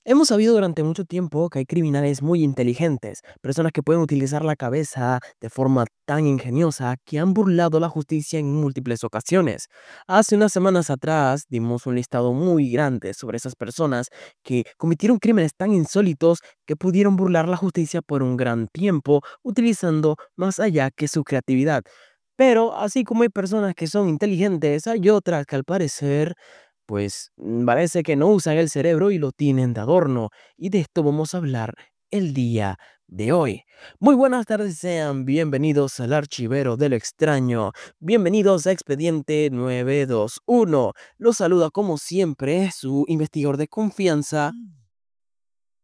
Hemos sabido durante mucho tiempo que hay criminales muy inteligentes, personas que pueden utilizar la cabeza de forma tan ingeniosa que han burlado la justicia en múltiples ocasiones. Hace unas semanas atrás dimos un listado muy grande sobre esas personas que cometieron crímenes tan insólitos que pudieron burlar la justicia por un gran tiempo utilizando más allá que su creatividad. Pero así como hay personas que son inteligentes, hay otras que al parecer parece que no usan el cerebro y lo tienen de adorno. Y de esto vamos a hablar el día de hoy. Muy buenas tardes, sean bienvenidos al Archivero de lo Extraño. Bienvenidos a Expediente 921. Los saluda como siempre su investigador de confianza,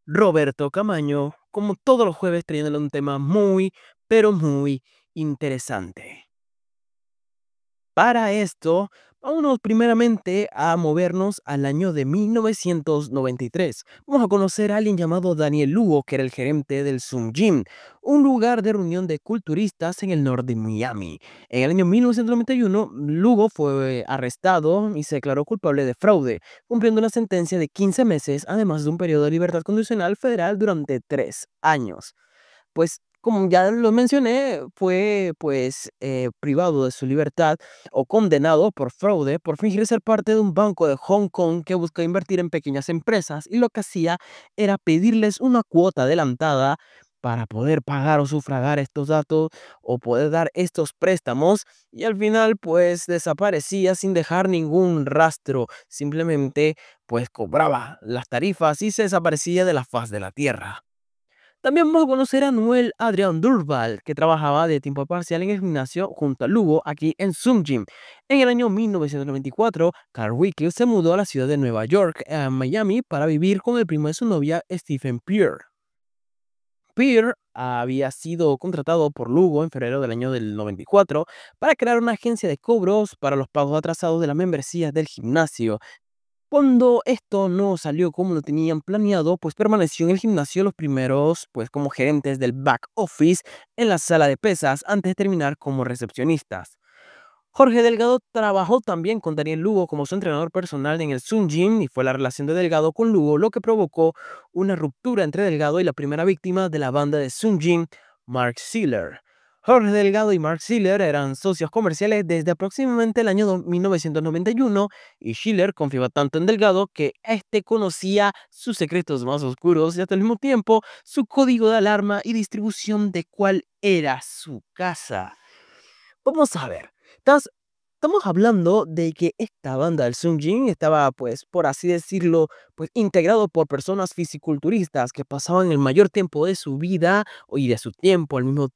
Roberto Camaño, como todos los jueves trayéndole un tema muy, pero muy interesante. Para esto, vámonos primeramente a movernos al año de 1993. Vamos a conocer a alguien llamado Daniel Lugo, que era el gerente del Zoom Gym, un lugar de reunión de culturistas en el norte de Miami. En el año 1991, Lugo fue arrestado y se declaró culpable de fraude, cumpliendo una sentencia de 15 meses, además de un periodo de libertad condicional federal durante 3 años. Pues, como ya lo mencioné, fue, privado de su libertad o condenado por fraude por fingir ser parte de un banco de Hong Kong que busca invertir en pequeñas empresas, y lo que hacía era pedirles una cuota adelantada para poder pagar o sufragar estos datos o poder dar estos préstamos, y al final, pues, desaparecía sin dejar ningún rastro. Simplemente, pues, cobraba las tarifas y se desaparecía de la faz de la tierra. También vamos a conocer a Noel Adrian Durval, que trabajaba de tiempo parcial en el gimnasio junto a Lugo aquí en Zoom Gym. En el año 1994, Carl Wickle se mudó a la ciudad de Nueva York, a Miami, para vivir con el primo de su novia, Stephen Peer. Peer había sido contratado por Lugo en febrero del año del 94 para crear una agencia de cobros para los pagos atrasados de la membresía del gimnasio. Cuando esto no salió como lo tenían planeado, pues permaneció en el gimnasio los primeros, pues como gerentes del back office en la sala de pesas antes de terminar como recepcionistas. Jorge Delgado trabajó también con Daniel Lugo como su entrenador personal en el Sun Gym, y fue la relación de Delgado con Lugo lo que provocó una ruptura entre Delgado y la primera víctima de la banda de Sun Gym, Mark Sealer. Jorge Delgado y Mark Schiller eran socios comerciales desde aproximadamente el año 1991, y Schiller confiaba tanto en Delgado que éste conocía sus secretos más oscuros y hasta el mismo tiempo su código de alarma y distribución de cuál era su casa. Vamos a ver. Estás- Estamos hablando de que esta banda del Sun Jin estaba, pues, por así decirlo, pues, integrado por personas fisiculturistas que pasaban el mayor tiempo de su vida y de su tiempo al mismo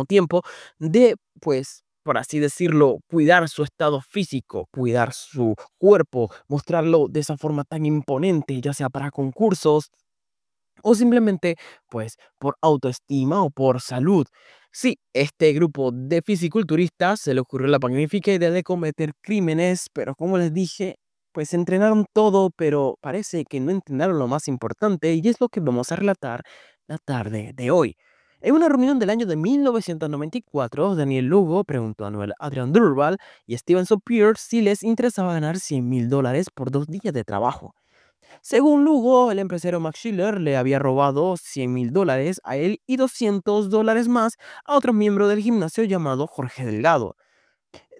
tiempo de, pues, por así decirlo, cuidar su estado físico, cuidar su cuerpo, mostrarlo de esa forma tan imponente, ya sea para concursos o simplemente, pues, por autoestima o por salud. Sí, este grupo de fisiculturistas se le ocurrió la magnífica idea de cometer crímenes, pero como les dije, pues entrenaron todo, pero parece que no entrenaron lo más importante, y es lo que vamos a relatar la tarde de hoy. En una reunión del año de 1994, Daniel Lugo preguntó a Noel Adrian Durval y Stevenson Pierce si les interesaba ganar $100,000 por 2 días de trabajo. Según Lugo, el empresario Max Schiller le había robado $100,000 a él y $200 más a otro miembro del gimnasio llamado Jorge Delgado.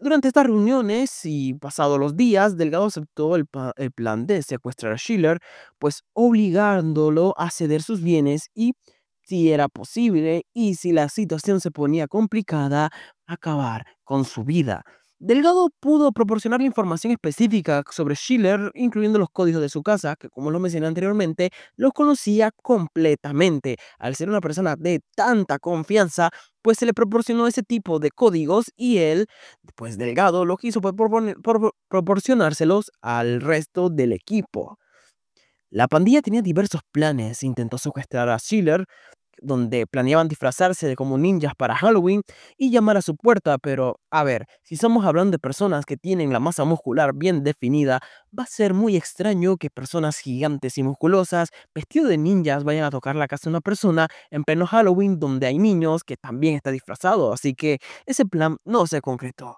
Durante estas reuniones y pasados los días, Delgado aceptó el plan de secuestrar a Schiller, pues obligándolo a ceder sus bienes y, si era posible y si la situación se ponía complicada, acabar con su vida. Delgado pudo proporcionar la información específica sobre Schiller, incluyendo los códigos de su casa, que, como lo mencioné anteriormente, los conocía completamente. Al ser una persona de tanta confianza, pues se le proporcionó ese tipo de códigos, y él, pues Delgado, lo que hizo fue proporcionárselos al resto del equipo. La pandilla tenía diversos planes. Intentó secuestrar a Schiller, donde planeaban disfrazarse de como ninjas para Halloween y llamar a su puerta, pero a ver, si estamos hablando de personas que tienen la masa muscular bien definida, va a ser muy extraño que personas gigantes y musculosas, vestidos de ninjas, vayan a tocar la casa de una persona en pleno Halloween donde hay niños que también está disfrazado, así que ese plan no se concretó.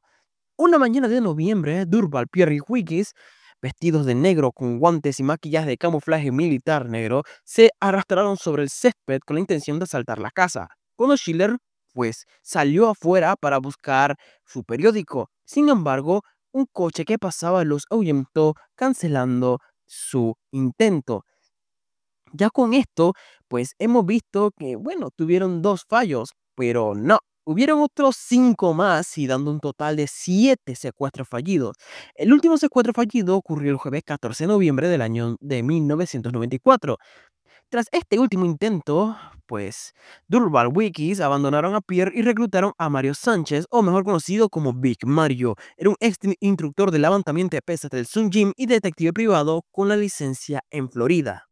Una mañana de noviembre, Durval, Pierre y Wiggins vestidos de negro con guantes y maquillaje de camuflaje militar negro, se arrastraron sobre el césped con la intención de asaltar la casa. Cuando Schiller, pues, salió afuera para buscar su periódico. Sin embargo, un coche que pasaba los ahuyentó, cancelando su intento. Ya con esto, pues hemos visto que, bueno, tuvieron 2 fallos, pero no, hubieron otros 5 más y dando un total de 7 secuestros fallidos. El último secuestro fallido ocurrió el jueves 14 de noviembre del año de 1994. Tras este último intento, pues Durval Wikis abandonaron a Pierre y reclutaron a Mario Sánchez, o mejor conocido como Big Mario. Era un ex instructor de levantamiento de pesas del Sun Gym y detective privado con la licencia en Florida.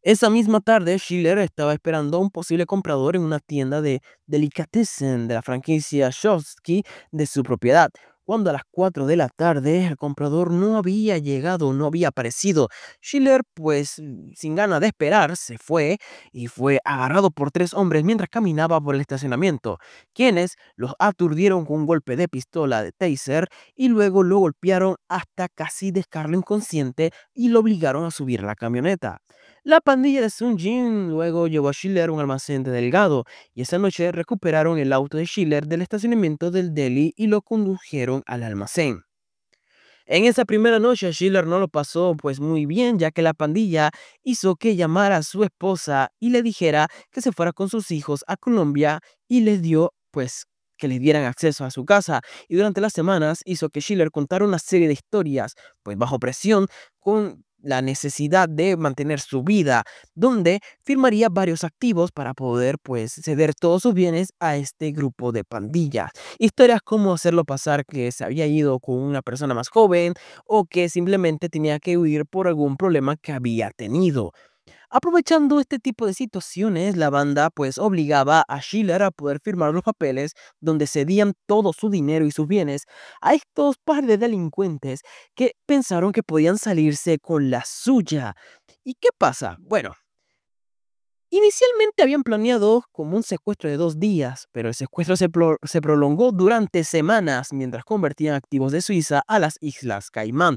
Esa misma tarde, Schiller estaba esperando a un posible comprador en una tienda de delicatessen de la franquicia Shosky de su propiedad. Cuando a las 4 de la tarde el comprador no había llegado, no había aparecido, Schiller, pues sin ganas de esperar, se fue y fue agarrado por 3 hombres mientras caminaba por el estacionamiento, quienes los aturdieron con un golpe de pistola de taser y luego lo golpearon hasta casi dejarlo inconsciente y lo obligaron a subir a la camioneta. La pandilla de Sun Jin luego llevó a Schiller a un almacén de Delgado y esa noche recuperaron el auto de Schiller del estacionamiento del deli y lo condujeron al almacén. En esa primera noche Schiller no lo pasó pues muy bien, ya que la pandilla hizo que llamara a su esposa y le dijera que se fuera con sus hijos a Colombia y les dio pues que le dieran acceso a su casa, y durante las semanas hizo que Schiller contara una serie de historias pues bajo presión, con la necesidad de mantener su vida, donde firmaría varios activos para poder pues ceder todos sus bienes a este grupo de pandillas. Historias como hacerlo pasar que se había ido con una persona más joven o que simplemente tenía que huir por algún problema que había tenido. Aprovechando este tipo de situaciones, la banda pues obligaba a Schiller a poder firmar los papeles donde cedían todo su dinero y sus bienes a estos par de delincuentes que pensaron que podían salirse con la suya. ¿Y qué pasa? Bueno, inicialmente habían planeado como un secuestro de 2 días, pero el secuestro se prolongó durante semanas mientras convertían activos de Suiza a las Islas Caimán,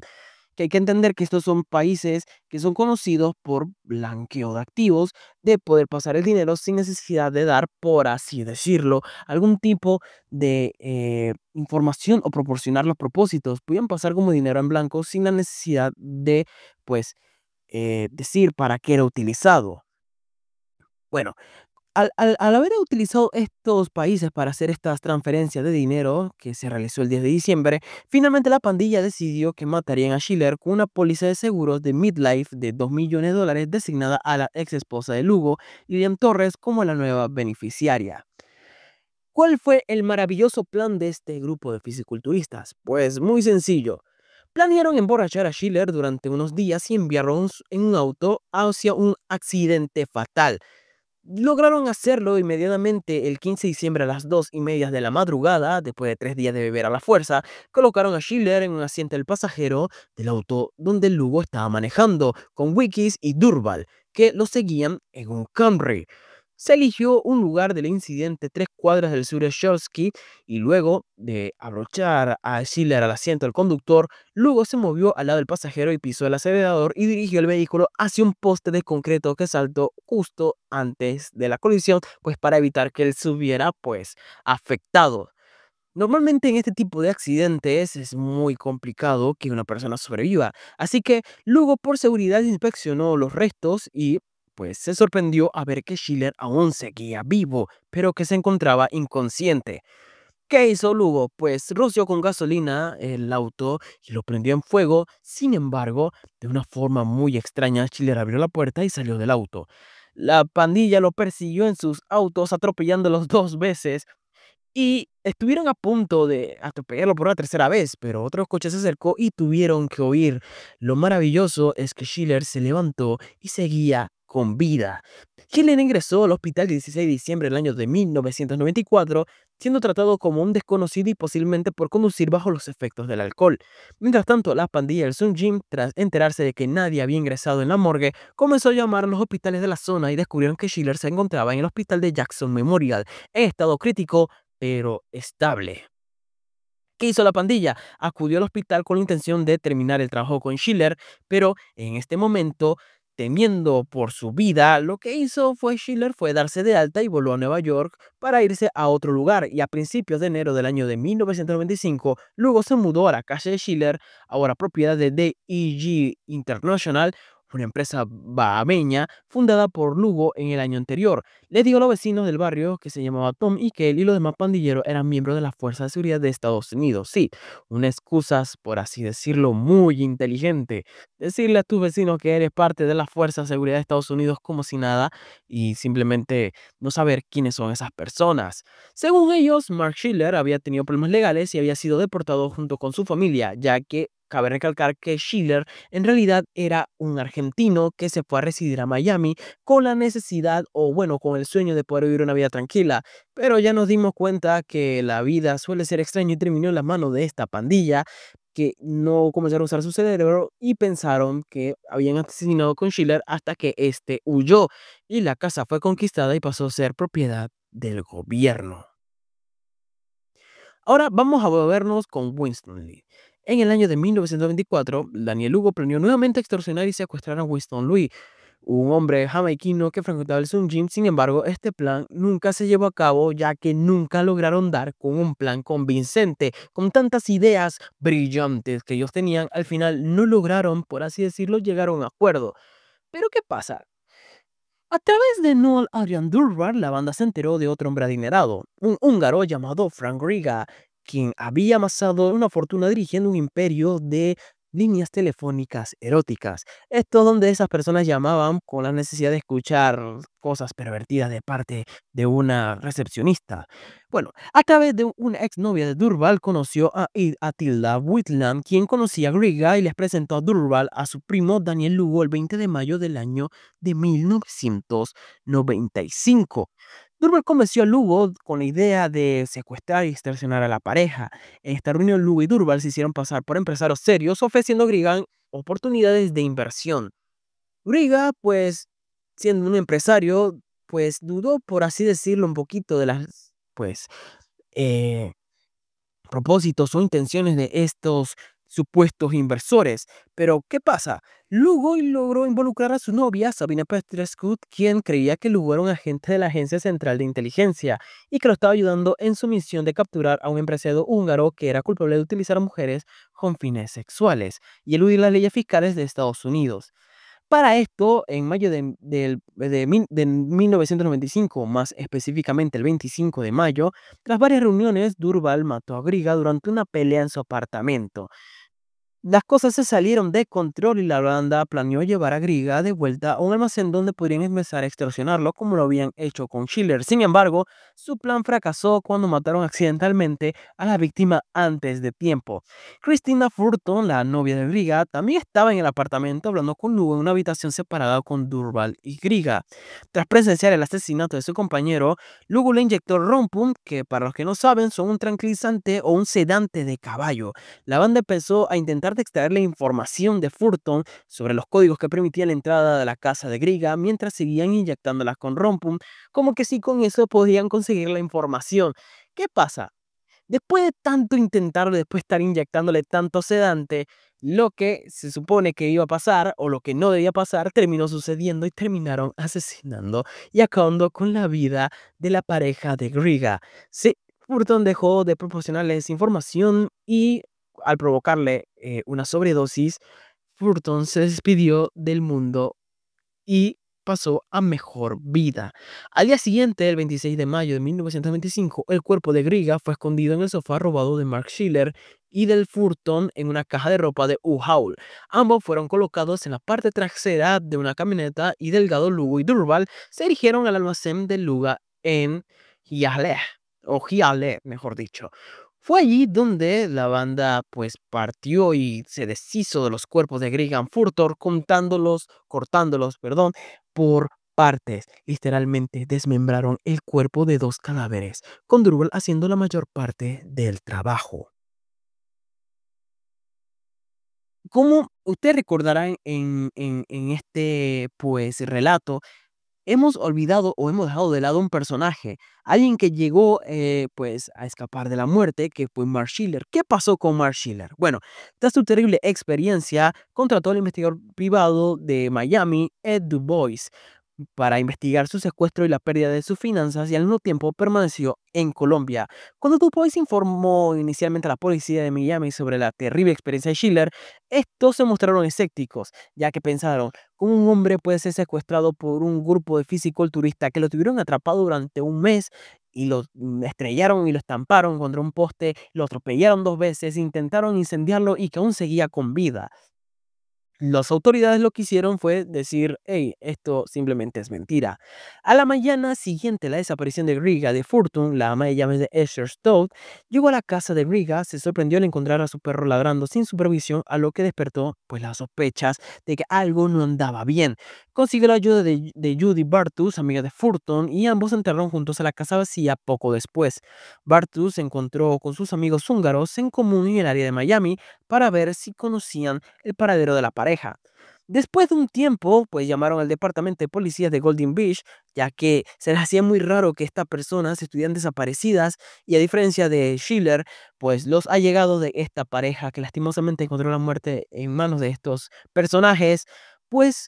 que hay que entender que estos son países que son conocidos por blanqueo de activos, de poder pasar el dinero sin necesidad de dar, por así decirlo, algún tipo de información o proporcionar los propósitos. Podían pasar como dinero en blanco sin la necesidad de, pues, decir para qué era utilizado. Bueno, al haber utilizado estos países para hacer estas transferencias de dinero que se realizó el 10 de diciembre, finalmente la pandilla decidió que matarían a Schiller con una póliza de seguros de Midlife de $2 millones designada a la ex esposa de Lugo, Lilian Torres, como la nueva beneficiaria. ¿Cuál fue el maravilloso plan de este grupo de fisiculturistas? Pues muy sencillo. Planearon emborrachar a Schiller durante unos días y enviarlo en un auto hacia un accidente fatal. Lograron hacerlo inmediatamente el 15 de diciembre a las 2:30 de la madrugada, después de 3 días de beber a la fuerza. Colocaron a Schiller en un asiento del pasajero del auto donde Lugo estaba manejando, con Wikis y Durval, que lo seguían en un Camry. Se eligió un lugar del incidente 3 cuadras del sur de Shorsky, y luego de abrochar a Schiller al asiento del conductor, Lugo se movió al lado del pasajero y pisó el acelerador y dirigió el vehículo hacia un poste de concreto que saltó justo antes de la colisión, pues para evitar que él se hubiera pues afectado. Normalmente en este tipo de accidentes es muy complicado que una persona sobreviva, así que luego por seguridad inspeccionó los restos y pues se sorprendió a ver que Schiller aún seguía vivo, pero que se encontraba inconsciente. ¿Qué hizo Lugo? Pues roció con gasolina el auto y lo prendió en fuego. Sin embargo, de una forma muy extraña, Schiller abrió la puerta y salió del auto. La pandilla lo persiguió en sus autos, atropellándolos 2 veces, y estuvieron a punto de atropellarlo por una tercera vez, pero otro coche se acercó y tuvieron que huir. Lo maravilloso es que Schiller se levantó y seguía con vida. Schiller ingresó al hospital el 16 de diciembre del año de 1994, siendo tratado como un desconocido y posiblemente por conducir bajo los efectos del alcohol. Mientras tanto, la pandilla del Sun Gym, tras enterarse de que nadie había ingresado en la morgue, comenzó a llamar a los hospitales de la zona y descubrieron que Schiller se encontraba en el hospital de Jackson Memorial en estado crítico pero estable. ¿Qué hizo la pandilla? Acudió al hospital con la intención de terminar el trabajo con Schiller, pero en este momento, temiendo por su vida, lo que hizo fue Schiller fue darse de alta y voló a Nueva York para irse a otro lugar. Y a principios de enero del año de 1995, luego se mudó a la calle de Schiller, ahora propiedad de DEG International, una empresa bahameña fundada por Lugo en el año anterior. Le dijo a los vecinos del barrio que se llamaba Tom y que él y los demás pandilleros eran miembros de la Fuerza de Seguridad de Estados Unidos. Sí, una excusa, por así decirlo, muy inteligente. Decirle a tus vecinos que eres parte de la Fuerza de Seguridad de Estados Unidos como si nada y simplemente no saber quiénes son esas personas. Según ellos, Mark Schiller había tenido problemas legales y había sido deportado junto con su familia, ya que cabe recalcar que Schiller en realidad era un argentino que se fue a residir a Miami con la necesidad o bueno, con el sueño de poder vivir una vida tranquila. Pero ya nos dimos cuenta que la vida suele ser extraña y terminó en las manos de esta pandilla que no comenzaron a usar su cerebro y pensaron que habían asesinado con Schiller hasta que este huyó y la casa fue conquistada y pasó a ser propiedad del gobierno. Ahora vamos a volvernos con Winston Lee. En el año de 1924, Daniel Hugo planeó nuevamente extorsionar y secuestrar a Winston Lee, un hombre jamaiquino que frecuentaba el Sun Gym. Sin embargo, este plan nunca se llevó a cabo ya que nunca lograron dar con un plan convincente. Con tantas ideas brillantes que ellos tenían, al final no lograron, por así decirlo, llegar a un acuerdo. Pero ¿qué pasa? A través de Noel Adrian Durbar, la banda se enteró de otro hombre adinerado, un húngaro llamado Frank Riga, quien había amasado una fortuna dirigiendo un imperio de líneas telefónicas eróticas. Esto donde esas personas llamaban con la necesidad de escuchar cosas pervertidas de parte de una recepcionista. Bueno, a través de una exnovia de Durval conoció a Tilda Whitlam, quien conocía a Riga y les presentó a Durval a su primo Daniel Lugo el 20 de mayo del año de 1995. Durval convenció a Lugo con la idea de secuestrar y extorsionar a la pareja. En esta reunión, Lugo y Durval se hicieron pasar por empresarios serios, ofreciendo a Grigan oportunidades de inversión. Griga, pues, siendo un empresario, pues dudó, por así decirlo, un poquito de las, pues, eh, propósitos o intenciones de estos supuestos inversores. Pero, ¿qué pasa? Lugo logró involucrar a su novia, Sabina Petrescu, quien creía que Lugo era un agente de la Agencia Central de Inteligencia y que lo estaba ayudando en su misión de capturar a un empresario húngaro que era culpable de utilizar a mujeres con fines sexuales y eludir las leyes fiscales de Estados Unidos. Para esto, en mayo de 1995, más específicamente el 25 de mayo, tras varias reuniones, Durval mató a Griga durante una pelea en su apartamento. Las cosas se salieron de control y la banda planeó llevar a Griga de vuelta a un almacén donde podrían empezar a extorsionarlo como lo habían hecho con Schiller. Sin embargo, su plan fracasó cuando mataron accidentalmente a la víctima antes de tiempo. Christina Furton, la novia de Griga, también estaba en el apartamento hablando con Lugo en una habitación separada con Durval y Griga. Tras presenciar el asesinato de su compañero, Lugo le inyectó Rompun, que para los que no saben son un tranquilizante o un sedante de caballo. La banda empezó a intentar de extraer la información de Furton sobre los códigos que permitían la entrada de la casa de Griga mientras seguían inyectándolas con Rompum, como que si con eso podían conseguir la información. ¿Qué pasa? Después de tanto intentarlo, después de estar inyectándole tanto sedante, lo que se supone que iba a pasar o lo que no debía pasar terminó sucediendo y terminaron asesinando y acabando con la vida de la pareja de Griga. Sí, Furton dejó de proporcionarles información y al provocarle una sobredosis, Furton se despidió del mundo y pasó a mejor vida. Al día siguiente, el 26 de mayo de 1925, el cuerpo de Griga fue escondido en el sofá robado de Mark Schiller y del Furton en una caja de ropa de U-Haul. Ambos fueron colocados en la parte trasera de una camioneta y Delgado, Lugo y Durval se dirigieron al almacén de Luga en Hialeah, o Hialeah, mejor dicho. Fue allí donde la banda pues partió y se deshizo de los cuerpos de Grigan Furtor, cortándolos, perdón, por partes. Literalmente desmembraron el cuerpo de dos cadáveres, con Durwell haciendo la mayor parte del trabajo. Como ustedes recordarán en este pues relato, hemos olvidado o hemos dejado de lado un personaje, alguien que llegó pues a escapar de la muerte, que fue Mark Schiller. ¿Qué pasó con Mark Schiller? Bueno, tras su terrible experiencia, contrató al investigador privado de Miami, Ed Du Bois, para investigar su secuestro y la pérdida de sus finanzas y al mismo tiempo permaneció en Colombia. Cuando Du Bois informó inicialmente a la policía de Miami sobre la terrible experiencia de Schiller, estos se mostraron escépticos, ya que pensaron, ¿cómo un hombre puede ser secuestrado por un grupo de fisiculturistas que lo tuvieron atrapado durante un mes y lo estrellaron y lo estamparon contra un poste, lo atropellaron 2 veces, intentaron incendiarlo y que aún seguía con vida? Las autoridades lo que hicieron fue decir, hey, esto simplemente es mentira. A la mañana siguiente a la desaparición de Riga de Fortune, la ama de llaves de Esther Stout, llegó a la casa de Riga, se sorprendió al encontrar a su perro ladrando sin supervisión, a lo que despertó pues las sospechas de que algo no andaba bien. Consiguió la ayuda de Judy Bartus, amiga de Fortune, y ambos entraron juntos a la casa vacía poco después. Bartus se encontró con sus amigos húngaros en común en el área de Miami para ver si conocían el paradero de la pareja. Después de un tiempo, pues llamaron al departamento de policía de Golden Beach, ya que se les hacía muy raro que estas personas estuvieran desaparecidas y a diferencia de Schiller, pues los allegados de esta pareja que lastimosamente encontró la muerte en manos de estos personajes, pues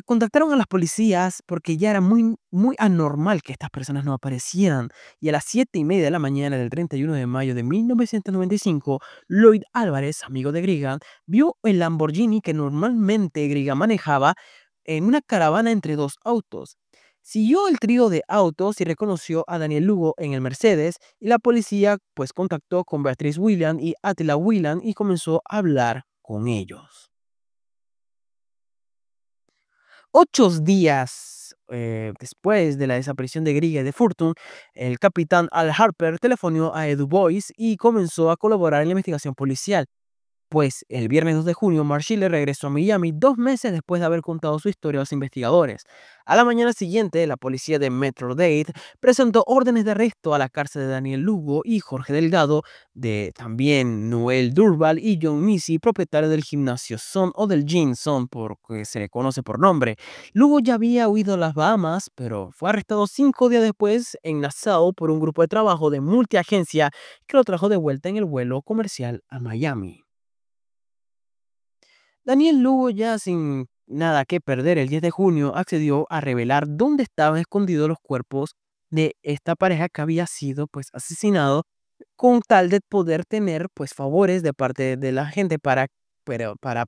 contactaron a las policías porque ya era muy anormal que estas personas no aparecieran. Y a las 7:30 de la mañana del 31 de mayo de 1995, Lloyd Álvarez, amigo de Griga, vio el Lamborghini que normalmente Griga manejaba en una caravana entre dos autos. Siguió el trío de autos y reconoció a Daniel Lugo en el Mercedes y la policía pues contactó con Beatriz Whelan y Attila Whelan y comenzó a hablar con ellos. 8 días después de la desaparición de Griega y de Fortune, el capitán Al Harper telefonó a Edu Bois y comenzó a colaborar en la investigación policial. Pues el viernes 2 de junio, Mark Schiller regresó a Miami 2 meses después de haber contado su historia a los investigadores. A la mañana siguiente, la policía de Metro-Dade presentó órdenes de arresto a la cárcel de Daniel Lugo y Jorge Delgado, de también Noel Durval y John Missy, propietario del gimnasio Sun o del Gym Sun, porque se le conoce por nombre. Lugo ya había huido a las Bahamas, pero fue arrestado 5 días después en Nassau por un grupo de trabajo de multiagencia que lo trajo de vuelta en el vuelo comercial a Miami. Daniel Lugo, ya sin nada que perder, el 10 de junio accedió a revelar dónde estaban escondidos los cuerpos de esta pareja que había sido pues asesinado con tal de poder tener pues favores de parte de la gente para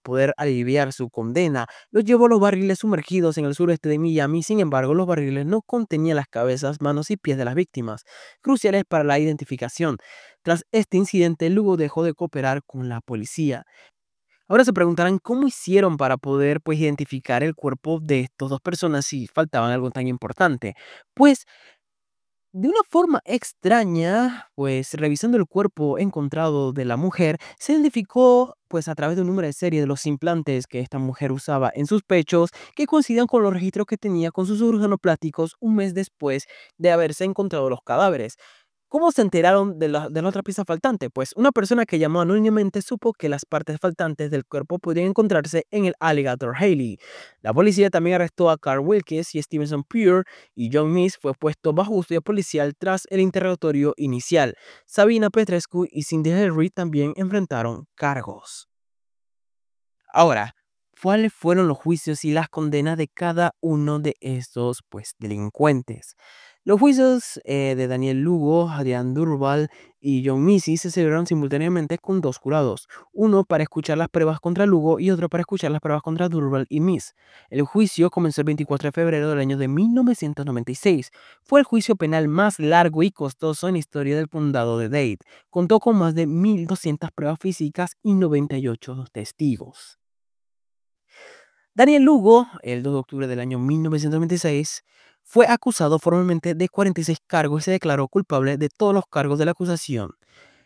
poder aliviar su condena. Los llevó a los barriles sumergidos en el sureste de Miami, sin embargo los barriles no contenían las cabezas, manos y pies de las víctimas, cruciales para la identificación. Tras este incidente, Lugo dejó de cooperar con la policía. Ahora se preguntarán cómo hicieron para poder, pues, identificar el cuerpo de estos 2 personas si faltaban algo tan importante. Pues, de una forma extraña, pues, revisando el cuerpo encontrado de la mujer, se identificó, pues, a través de un número de serie de los implantes que esta mujer usaba en sus pechos, que coincidían con los registros que tenía con sus órganos plásticos un mes después de haberse encontrado los cadáveres. ¿Cómo se enteraron de la otra pieza faltante? Pues una persona que llamó anónimamente supo que las partes faltantes del cuerpo podrían encontrarse en el Alligator Haley. La policía también arrestó a Carl Wilkes y Stevenson Pure, y John Miss fue puesto bajo custodia policial tras el interrogatorio inicial. Sabina Petrescu y Cindy Henry también enfrentaron cargos. Ahora, ¿cuáles fueron los juicios y las condenas de cada uno de estos pues, delincuentes? Los juicios de Daniel Lugo, Adrián Durval y John Missy se celebraron simultáneamente con 2 jurados, uno para escuchar las pruebas contra Lugo y otro para escuchar las pruebas contra Durval y Miss. El juicio comenzó el 24 de febrero del año de 1996. Fue el juicio penal más largo y costoso en la historia del condado de Dade. Contó con más de 1.200 pruebas físicas y 98 testigos. Daniel Lugo, el 2 de octubre del año 1996, fue acusado formalmente de 46 cargos y se declaró culpable de todos los cargos de la acusación.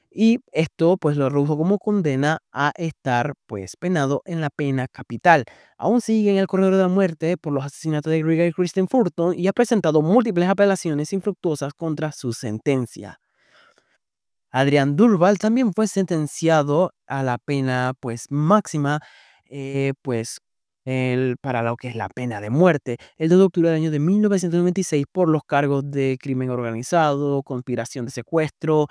Y esto pues lo redujo como condena a estar pues penado en la pena capital. Aún sigue en el corredor de la muerte por los asesinatos de Greg y Kristen Fulton y ha presentado múltiples apelaciones infructuosas contra su sentencia. Adrián Durval también fue sentenciado a la pena pues máxima, pues para lo que es la pena de muerte, el 2 de octubre del año de 1996 por los cargos de crimen organizado, conspiración de secuestro,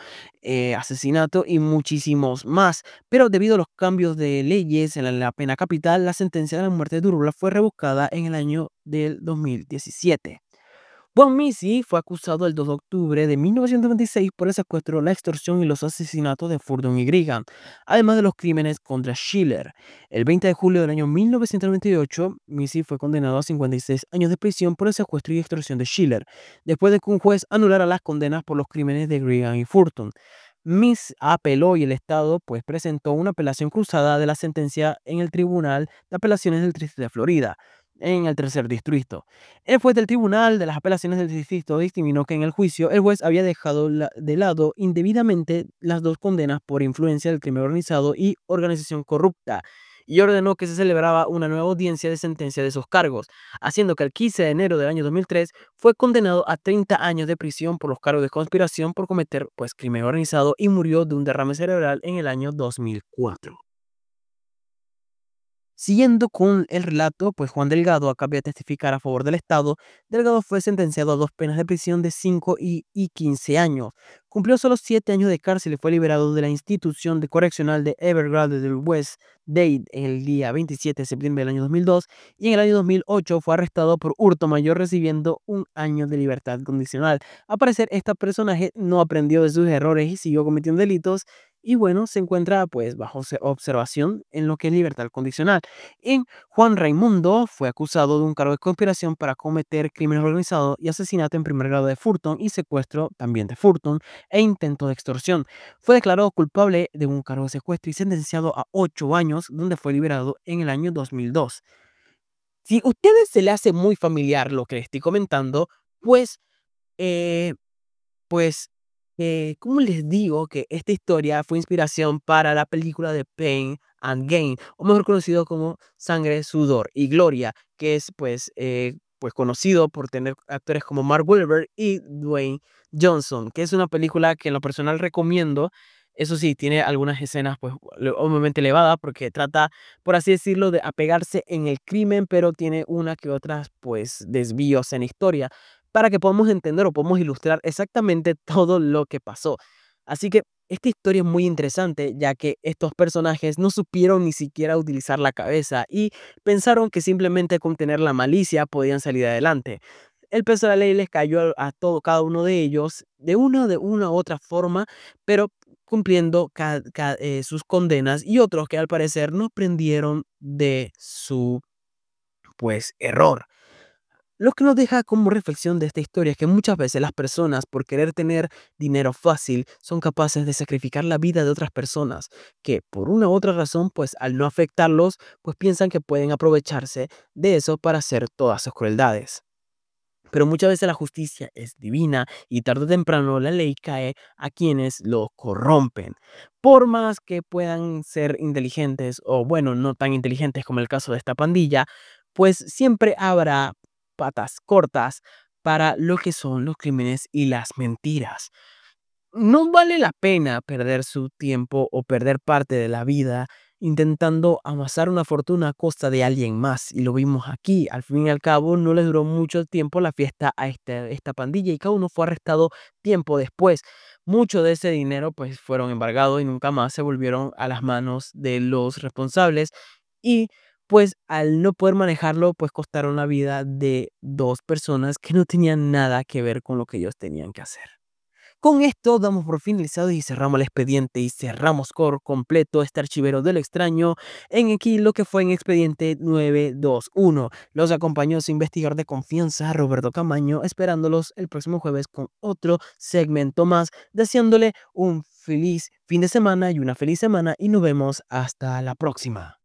asesinato y muchísimos más. Pero debido a los cambios de leyes en la pena capital, la sentencia de la muerte de Durula fue revocada en el año del 2017. Von Missy fue acusado el 2 de octubre de 1996 por el secuestro, la extorsión y los asesinatos de Furdon y Grigan, además de los crímenes contra Schiller. El 20 de julio del año 1998, Missy fue condenado a 56 años de prisión por el secuestro y extorsión de Schiller, después de que un juez anulara las condenas por los crímenes de Grigan y Furton. Miss apeló y el Estado pues presentó una apelación cruzada de la sentencia en el Tribunal de Apelaciones del Distrito de Florida, en el tercer distrito. El juez del Tribunal de las Apelaciones del Distrito dictaminó que en el juicio el juez había dejado de lado indebidamente las dos condenas por influencia del crimen organizado y organización corrupta y ordenó que se celebraba una nueva audiencia de sentencia de esos cargos, haciendo que el 15 de enero del año 2003 fue condenado a 30 años de prisión por los cargos de conspiración por cometer pues crimen organizado y murió de un derrame cerebral en el año 2004. Siguiendo con el relato, pues Juan Delgado, a cambio de testificar a favor del Estado, Delgado fue sentenciado a dos penas de prisión de 5 y 15 años. Cumplió solo 7 años de cárcel y fue liberado de la institución de correccional de Evergrande del West Dade el día 27 de septiembre del año 2002 y en el año 2008 fue arrestado por hurto mayor recibiendo un año de libertad condicional. Al parecer, este personaje no aprendió de sus errores y siguió cometiendo delitos y bueno, se encuentra pues bajo observación en lo que es libertad condicional. En Juan Raimundo fue acusado de un cargo de conspiración para cometer crimen organizado y asesinato en primer grado de Fulton y secuestro también de Fulton e intento de extorsión. Fue declarado culpable de un cargo de secuestro y sentenciado a 8 años, donde fue liberado en el año 2002. Si a ustedes se le hace muy familiar lo que les estoy comentando, pues eh, pues, ¿cómo les digo que esta historia fue inspiración para la película de Pain and Gain, o mejor conocido como Sangre, Sudor y Gloria, que es pues conocido por tener actores como Mark Wahlberg y Dwayne Johnson, que es una película que en lo personal recomiendo. Eso sí, tiene algunas escenas, pues, obviamente elevadas, porque trata, por así decirlo, de apegarse en el crimen, pero tiene una que otras, pues, desvíos en historia para que podamos entender o podamos ilustrar exactamente todo lo que pasó. Así que esta historia es muy interesante, ya que estos personajes no supieron ni siquiera utilizar la cabeza y pensaron que simplemente con tener la malicia podían salir adelante. El peso de la ley les cayó a todo, cada uno de ellos de una u otra forma, pero cumpliendo sus condenas y otros que al parecer no aprendieron de su pues error. Lo que nos deja como reflexión de esta historia es que muchas veces las personas, por querer tener dinero fácil, son capaces de sacrificar la vida de otras personas que por una u otra razón, pues al no afectarlos, pues piensan que pueden aprovecharse de eso para hacer todas sus crueldades. Pero muchas veces la justicia es divina y tarde o temprano la ley cae a quienes lo corrompen. Por más que puedan ser inteligentes o bueno, no tan inteligentes como el caso de esta pandilla, pues siempre habrá patas cortas para lo que son los crímenes y las mentiras. No vale la pena perder su tiempo o perder parte de la vida intentando amasar una fortuna a costa de alguien más. Y lo vimos aquí. Al fin y al cabo, no les duró mucho tiempo la fiesta a esta pandilla y cada uno fue arrestado tiempo después. Mucho de ese dinero pues fueron embargados y nunca más se volvieron a las manos de los responsables. Y pues al no poder manejarlo, pues costaron la vida de dos personas que no tenían nada que ver con lo que ellos tenían que hacer. Con esto damos por finalizado y cerramos el expediente y cerramos por completo este archivero del extraño en aquí lo que fue en expediente 921. Los acompañó su investigador de confianza Roberto Camaño, esperándolos el próximo jueves con otro segmento más, deseándole un feliz fin de semana y una feliz semana y nos vemos hasta la próxima.